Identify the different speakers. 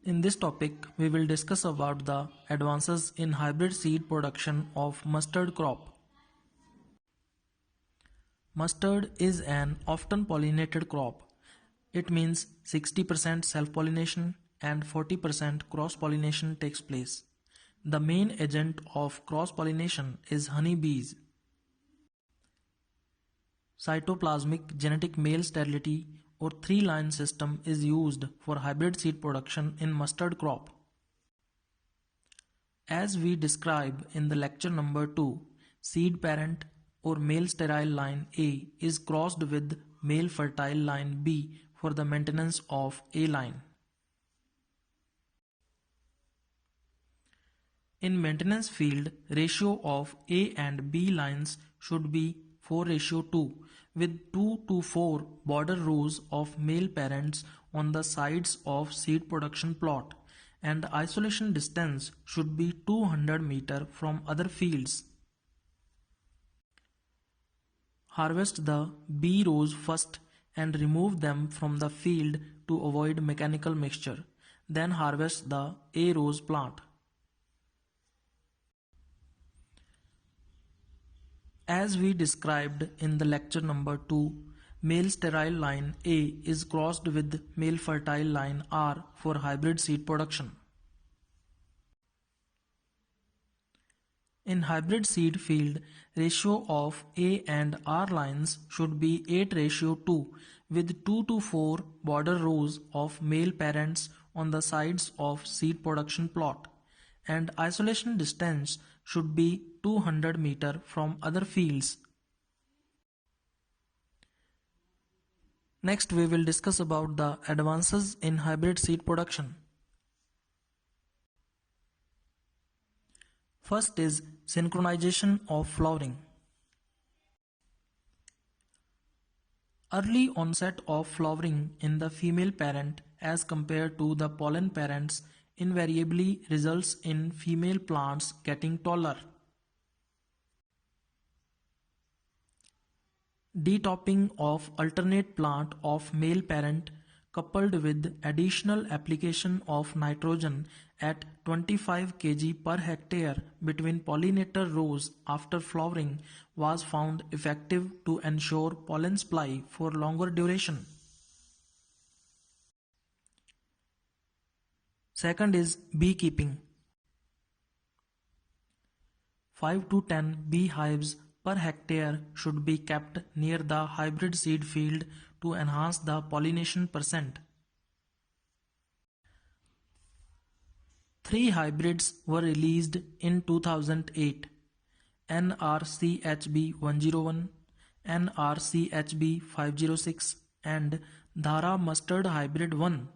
Speaker 1: In this topic, we will discuss about the advances in hybrid seed production of mustard crop. Mustard is an often pollinated crop. It means 60% self-pollination and 40% cross-pollination takes place. The main agent of cross-pollination is honeybees. Cytoplasmic genetic male sterility or three-line system is used for hybrid seed production in mustard crop. As we described in the lecture number 2, seed parent or male sterile line A is crossed with male fertile line B for the maintenance of A line. In maintenance field, ratio of A and B lines should be 4:2 with 2 to 4 border rows of male parents on the sides of seed production plot, and isolation distance should be 200 meter from other fields. Harvest the B rows first and remove them from the field to avoid mechanical mixture. Then harvest the A rows plant. As we described in the lecture number 2, male sterile line A is crossed with male fertile line R for hybrid seed production. In hybrid seed field, ratio of A and R lines should be 8:2 with 2 to 4 border rows of male parents on the sides of seed production plot, and isolation distance should be 200 meter from other fields. Next, we will discuss about the advances in hybrid seed production. First is synchronization of flowering. Early onset of flowering in the female parent as compared to the pollen parents invariably results in female plants getting taller. Detopping of alternate plant of male parent coupled with additional application of nitrogen at 25 kg per hectare between pollinator rows after flowering was found effective to ensure pollen supply for longer duration. Second is beekeeping. 5 to 10 beehives per hectare should be kept near the hybrid seed field to enhance the pollination percent. 3 hybrids were released in 2008: NRCHB 101, NRCHB 506 and Dhara Mustard Hybrid 1.